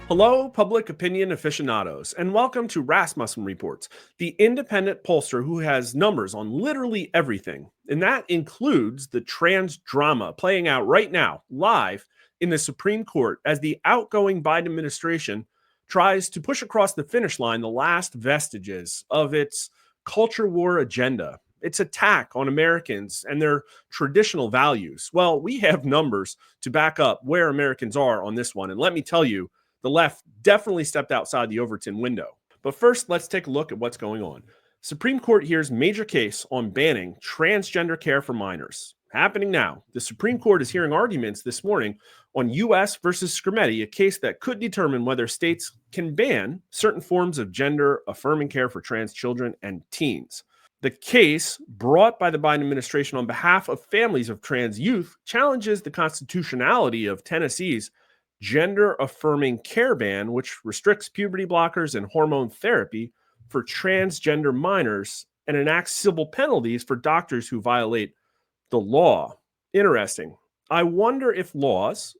Hello, public opinion aficionados, and welcome to Rasmussen Reports, the independent pollster who has numbers on literally everything. And that includes the trans drama playing out right now, live in the Supreme Court, as the outgoing Biden administration tries to push across the finish line the last vestiges of its culture war agenda, its attack on Americans and their traditional values. Well, we have numbers to back up where Americans are on this one. And let me tell you, the left definitely stepped outside the Overton window. But first, let's take a look at what's going on. Supreme Court hears major case on banning transgender care for minors. Happening now. The Supreme Court is hearing arguments this morning on U.S. versus Scrimeti, a case that could determine whether states can ban certain forms of gender-affirming care for trans children and teens. The case, brought by the Biden administration on behalf of families of trans youth, challenges the constitutionality of Tennessee's gender-affirming care ban, which restricts puberty blockers and hormone therapy for transgender minors and enacts civil penalties for doctors who violate the law. Interesting. I wonder if laws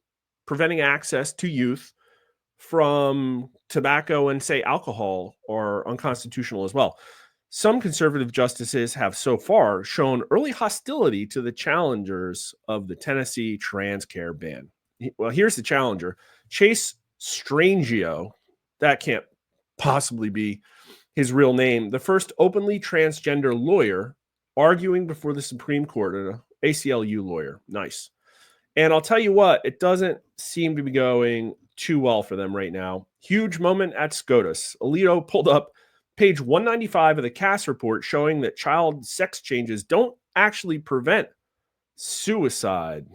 preventing access to youth from tobacco and, say, alcohol are unconstitutional as well. Some conservative justices have so far shown early hostility to the challengers of the Tennessee trans care ban. Well, here's the challenger, Chase Strangio. That can't possibly be his real name. The first openly transgender lawyer arguing before the Supreme Court, an ACLU lawyer. Nice. And I'll tell you what, it doesn't seem to be going too well for them right now. Huge moment at SCOTUS. Alito pulled up page 195 of the Cass report showing that child sex changes don't actually prevent suicide.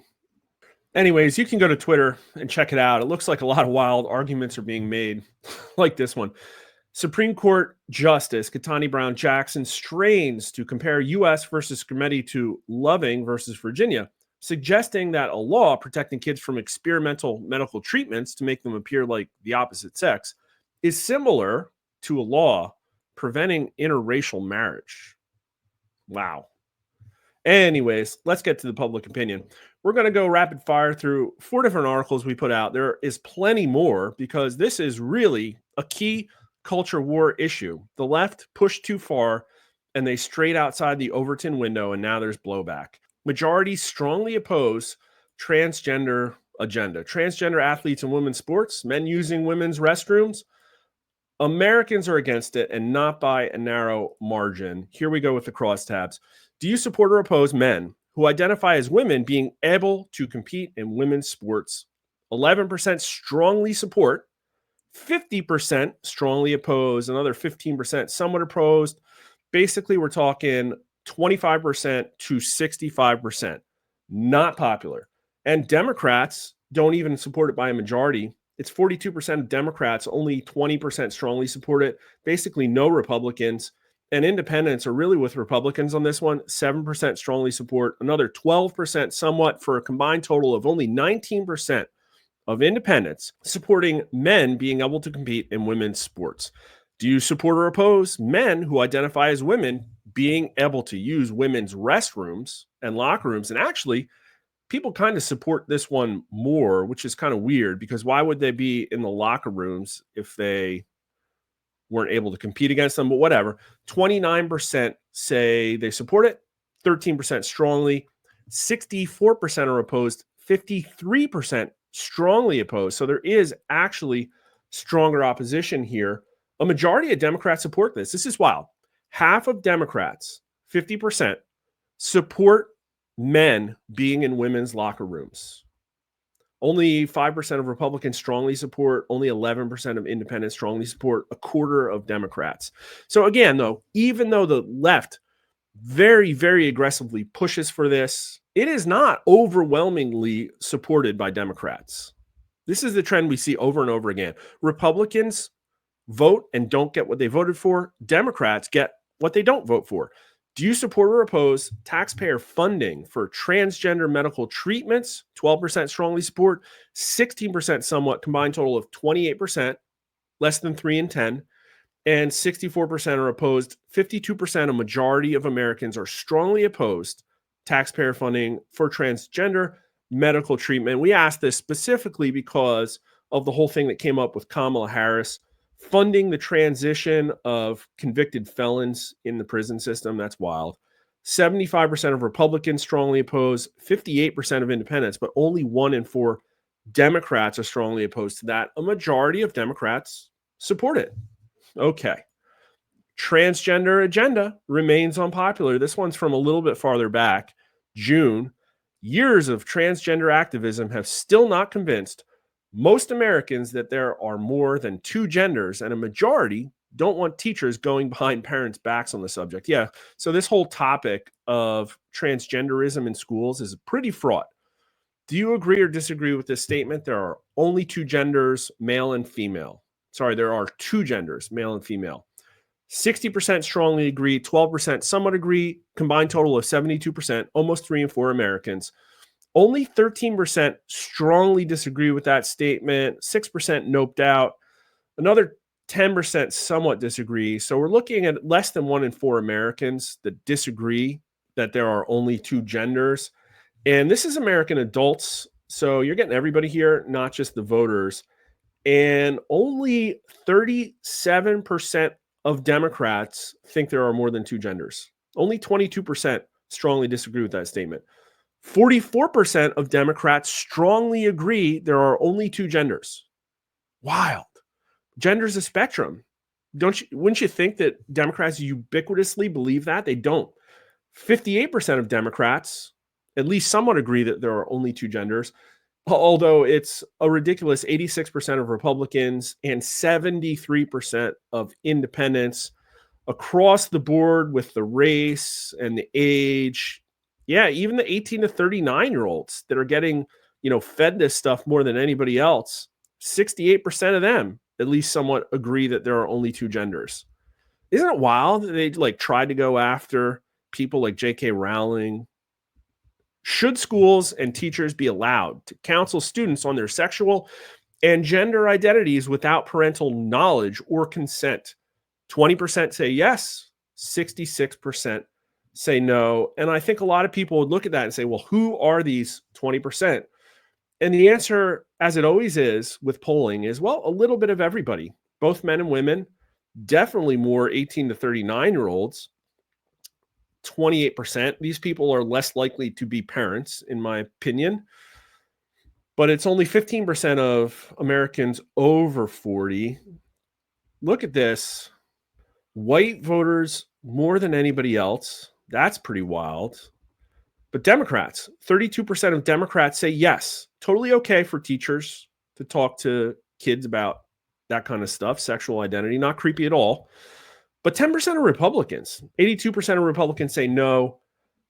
Anyways, you can go to Twitter and check it out. It looks like a lot of wild arguments are being made, like this one. Supreme Court Justice Ketanji Brown Jackson strains to compare U.S. versus Scrimeti to Loving versus Virginia, suggesting that a law protecting kids from experimental medical treatments to make them appear like the opposite sex is similar to a law preventing interracial marriage. Wow. Anyways, let's get to the public opinion. We're going to go rapid fire through 4 different articles we put out. There is plenty more because this is really a key culture war issue. The left pushed too far and they strayed outside the Overton window, and now there's blowback. Majorities strongly oppose transgender agenda. Transgender athletes in women's sports, men using women's restrooms. Americans are against it, and not by a narrow margin. Here we go with the crosstabs. Do you support or oppose men who identify as women being able to compete in women's sports? 11% strongly support, 50% strongly oppose, another 15% somewhat opposed. Basically, we're talking 25% to 65%. Not popular. And Democrats don't even support it by a majority. It's 42% of Democrats, only 20% strongly support it. Basically, no Republicans. And independents are really with Republicans on this one. 7% strongly support, another 12% somewhat, for a combined total of only 19% of independents supporting men being able to compete in women's sports. Do you support or oppose men who identify as women being able to use women's restrooms and locker rooms? And actually, people kind of support this one more, which is kind of weird, because why would they be in the locker rooms if they weren't able to compete against them? But whatever. 29% say they support it, 13% strongly, 64% are opposed, 53% strongly opposed. So there is actually stronger opposition here. A majority of Democrats support this. This is wild. Half of Democrats, 50%, support men being in women's locker rooms. Only 5% of Republicans strongly support, only 11% of independents strongly support, a quarter of Democrats. So again, though, even though the left very, very aggressively pushes for this, it is not overwhelmingly supported by Democrats. This is the trend we see over and over again. Republicans vote and don't get what they voted for. Democrats get what they don't vote for. Do you support or oppose taxpayer funding for transgender medical treatments? 12% strongly support, 16% somewhat, combined total of 28%, less than 3 in 10, and 64% are opposed. 52%, a majority of Americans, are strongly opposed taxpayer funding for transgender medical treatment. We asked this specifically because of the whole thing that came up with Kamala Harris funding the transition of convicted felons in the prison system. That's wild. 75% of Republicans strongly oppose, 58% of independents, but only 1 in 4 Democrats are strongly opposed to that. A majority of Democrats support it. Okay. Transgender agenda remains unpopular. This one's from a little bit farther back, June. Years of transgender activism have still not convinced most Americans that there are more than 2 genders, and a majority don't want teachers going behind parents' backs on the subject. Yeah, so this whole topic of transgenderism in schools is pretty fraught. Do you agree or disagree with this statement? There are only 2 genders, male and female. Sorry, there are 2 genders, male and female. 60% strongly agree, 12% somewhat agree, combined total of 72%, almost 3 in 4 Americans. Only 13% strongly disagree with that statement, 6% noped out, another 10% somewhat disagree. So we're looking at less than 1 in 4 Americans that disagree that there are only 2 genders. And this is American adults. So you're getting everybody here, not just the voters. And only 37% of Democrats think there are more than 2 genders. Only 22% strongly disagree with that statement. 44% of Democrats strongly agree there are only 2 genders. Wild. Gender's a spectrum. Wouldn't you think that Democrats ubiquitously believe that? They don't. 58% of Democrats at least somewhat agree that there are only 2 genders, although it's a ridiculous 86% of Republicans and 73% of independents across the board with the race and the age. Yeah, even the 18 to 39-year-olds that are getting, fed this stuff more than anybody else, 68% of them at least somewhat agree that there are only 2 genders. Isn't it wild that they tried to go after people like J.K. Rowling? Should schools and teachers be allowed to counsel students on their sexual and gender identities without parental knowledge or consent? 20% say yes, 66% say no. And I think a lot of people would look at that and say, well, who are these 20%? And the answer, as it always is with polling, is, well, a little bit of everybody, both men and women, definitely more 18 to 39-year-olds. 28%. These people are less likely to be parents, in my opinion. But it's only 15% of Americans over 40. Look at this. White voters more than anybody else. That's pretty wild. But Democrats, 32% of Democrats say yes, totally okay for teachers to talk to kids about that kind of stuff, sexual identity, not creepy at all. But 10% of Republicans, 82% of Republicans say no,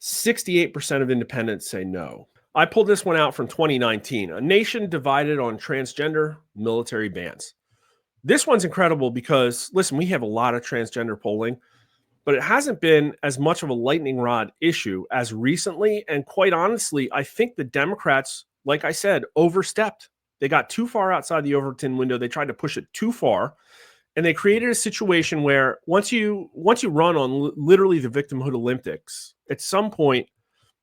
68% of independents say no. I pulled this one out from 2019, A Nation Divided on Transgender Military Bans. This one's incredible because, listen, we have a lot of transgender polling, but it hasn't been as much of a lightning rod issue as recently. And quite honestly, I think the Democrats, like I said, overstepped. They got too far outside the Overton window. They tried to push it too far. And they created a situation where once you run on literally the victimhood Olympics, at some point,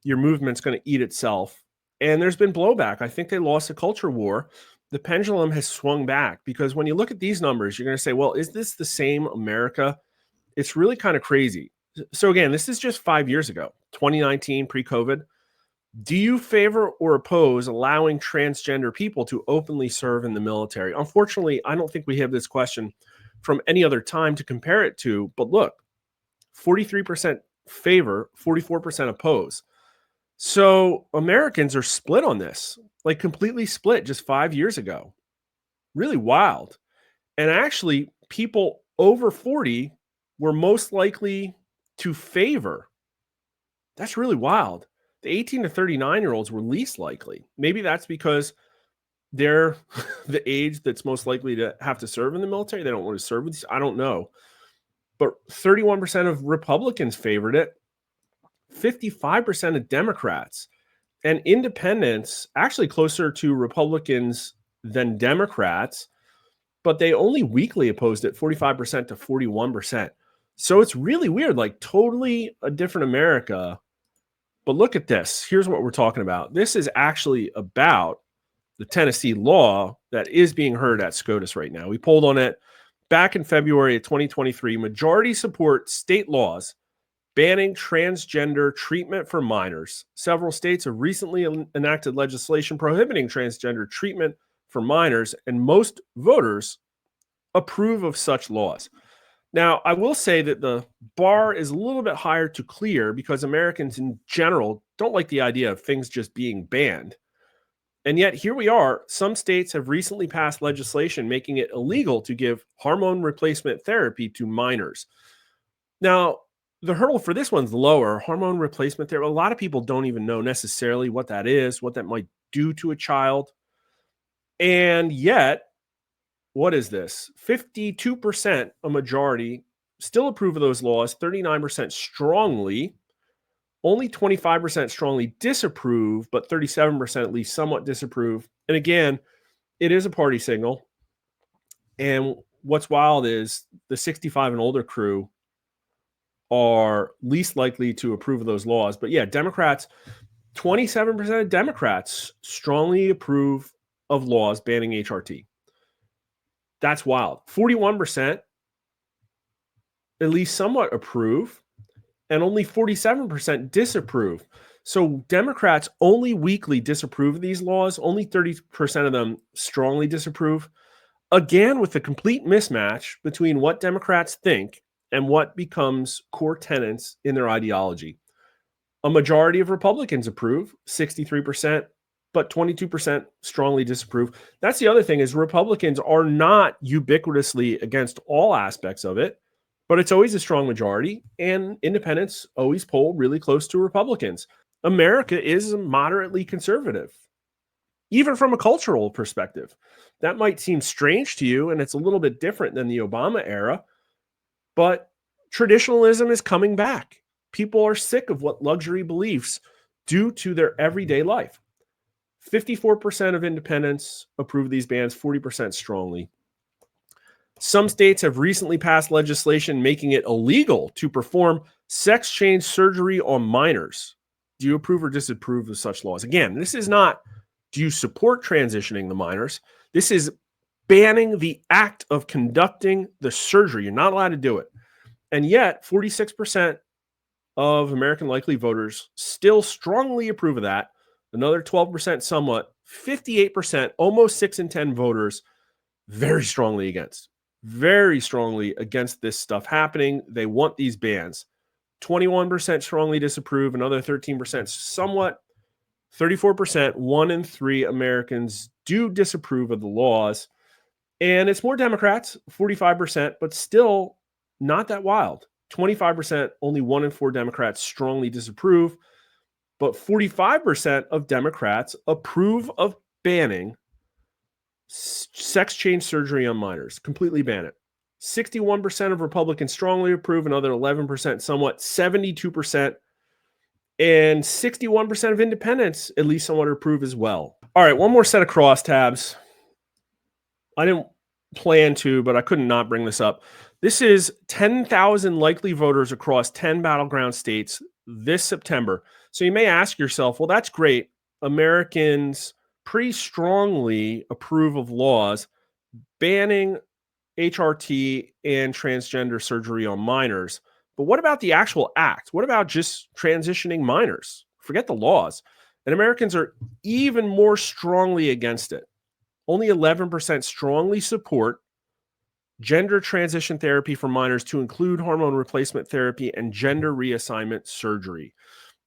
your movement's going to eat itself. And there's been blowback. I think they lost a culture war. The pendulum has swung back because when you look at these numbers, you're going to say, well, is this the same America? It's really kind of crazy. So again, this is just 5 years ago, 2019, pre-COVID. Do you favor or oppose allowing transgender people to openly serve in the military? Unfortunately, I don't think we have this question from any other time to compare it to. But look, 43% favor, 44% oppose. So Americans are split on this, like completely split just 5 years ago. Really wild. And actually, people over 40 were most likely to favor. That's really wild. The 18 to 39-year-olds were least likely. Maybe that's because they're the age that's most likely to have to serve in the military. They don't want to serve with these. I don't know. But 31% of Republicans favored it. 55% of Democrats and independents, actually closer to Republicans than Democrats, but they only weakly opposed it, 45% to 41%. So it's really weird, like totally a different America. But look at this. Here's what we're talking about. This is actually about the Tennessee law that is being heard at SCOTUS right now. We polled on it back in February of 2023. Majority support state laws banning transgender treatment for minors. Several states have recently enacted legislation prohibiting transgender treatment for minors, and most voters approve of such laws. Now, I will say that the bar is a little bit higher to clear because Americans in general don't like the idea of things just being banned. And yet, here we are. Some states have recently passed legislation making it illegal to give hormone replacement therapy to minors. Now, the hurdle for this one's lower. Hormone replacement therapy, a lot of people don't even know necessarily what that is, what that might do to a child. And yet, what is this? 52%, a majority, still approve of those laws, 39% strongly, only 25% strongly disapprove, but 37% at least somewhat disapprove. And again, it is a party signal. And what's wild is the 65 and older crew are least likely to approve of those laws. But yeah, Democrats, 27% of Democrats strongly approve of laws banning HRT. That's wild. 41% at least somewhat approve, and only 47% disapprove. So Democrats only weakly disapprove of these laws. Only 30% of them strongly disapprove. Again, with a complete mismatch between what Democrats think and what becomes core tenets in their ideology. A majority of Republicans approve, 63%, but 22% strongly disapprove. That's the other thing is Republicans are not ubiquitously against all aspects of it, but it's always a strong majority, and independents always poll really close to Republicans. America is moderately conservative, even from a cultural perspective. That might seem strange to you, and it's a little bit different than the Obama era, but traditionalism is coming back. People are sick of what luxury beliefs do to their everyday life. 54% of independents approve of these bans, 40% strongly. Some states have recently passed legislation making it illegal to perform sex change surgery on minors. Do you approve or disapprove of such laws? Again, this is not, do you support transitioning the minors? This is banning the act of conducting the surgery. You're not allowed to do it. And yet, 46% of American likely voters still strongly approve of that. Another 12% somewhat, 58%, almost 6 in 10 voters very strongly against this stuff happening. They want these bans. 21% strongly disapprove, another 13% somewhat, 34%, 1 in 3 Americans do disapprove of the laws. And it's more Democrats, 45%, but still not that wild. 25%, only 1 in 4 Democrats strongly disapprove. But 45% of Democrats approve of banning sex change surgery on minors, completely ban it. 61% of Republicans strongly approve, another 11% somewhat, 72%, and 61% of independents at least somewhat approve as well. All right, one more set of crosstabs. I didn't plan to, but I couldn't not bring this up. This is 10,000 likely voters across 10 battleground states this September. So you may ask yourself, well, that's great. Americans pretty strongly approve of laws banning HRT and transgender surgery on minors. But what about the actual act? What about just transitioning minors? Forget the laws. And Americans are even more strongly against it. Only 11% strongly support gender transition therapy for minors to include hormone replacement therapy and gender reassignment surgery.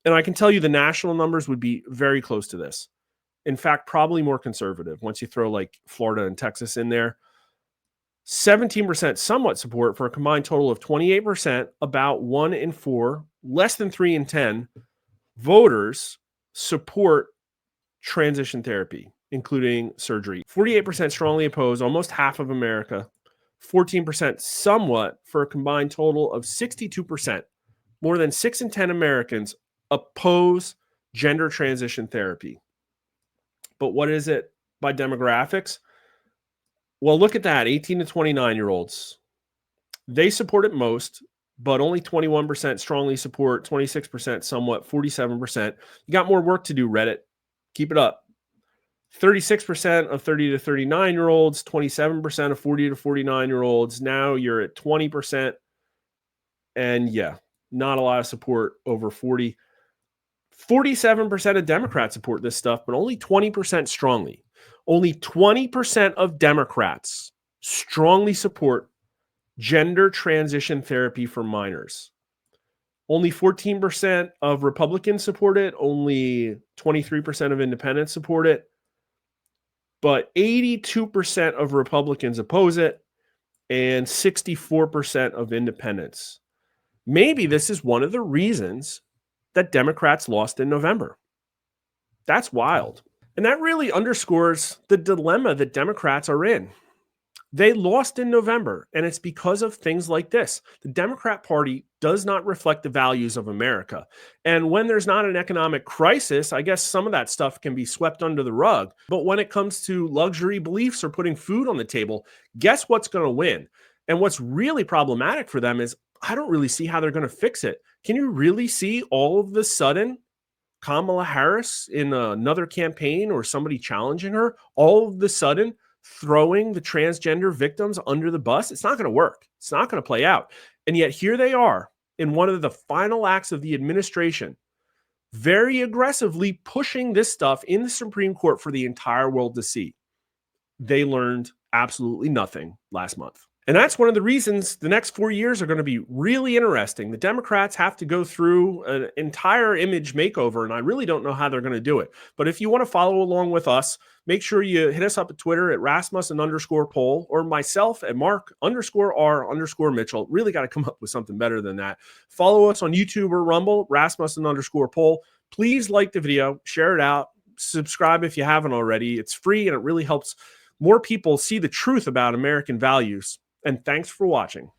And I can tell you the national numbers would be very close to this. In fact, probably more conservative once you throw like Florida and Texas in there. 17% somewhat support for a combined total of 28%, about 1 in 4, less than 3 in 10 voters support transition therapy, including surgery. 48% strongly oppose, almost half of America. 14% somewhat, for a combined total of 62%. More than 6 in 10 Americans oppose gender transition therapy. But what is it by demographics? Well, look at that, 18 to 29-year-olds. They support it most, but only 21% strongly support, 26% somewhat, 47%. You got more work to do, Reddit. Keep it up. 36% of 30 to 39-year-olds, 27% of 40 to 49-year-olds. Now you're at 20%. And yeah, not a lot of support over 40. 47% of Democrats support this stuff, but only 20% strongly. Only 20% of Democrats strongly support gender transition therapy for minors. Only 14% of Republicans support it. Only 23% of independents support it. But 82% of Republicans oppose it and 64% of independents. Maybe this is one of the reasons that Democrats lost in November. That's wild. And that really underscores the dilemma that Democrats are in. They lost in November, and it's because of things like this. The Democrat Party does not reflect the values of America. And when there's not an economic crisis, I guess some of that stuff can be swept under the rug. But when it comes to luxury beliefs or putting food on the table, guess what's going to win? And what's really problematic for them is I don't really see how they're going to fix it. Can you really see all of the sudden Kamala Harris in another campaign or somebody challenging her, all of the sudden throwing the transgender victims under the bus? It's not going to work. It's not going to play out. And yet here they are in one of the final acts of the administration, very aggressively pushing this stuff in the Supreme Court for the entire world to see. They learned absolutely nothing last month. And that's one of the reasons the next 4 years are going to be really interesting. The Democrats have to go through an entire image makeover, and I really don't know how they're going to do it. But if you want to follow along with us, make sure you hit us up at Twitter at Rasmussen_poll or myself at Mark_R_Mitchell. Really got to come up with something better than that. Follow us on YouTube or Rumble, Rasmussen_poll. Please like the video, share it out, subscribe if you haven't already. It's free and it really helps more people see the truth about American values. And thanks for watching.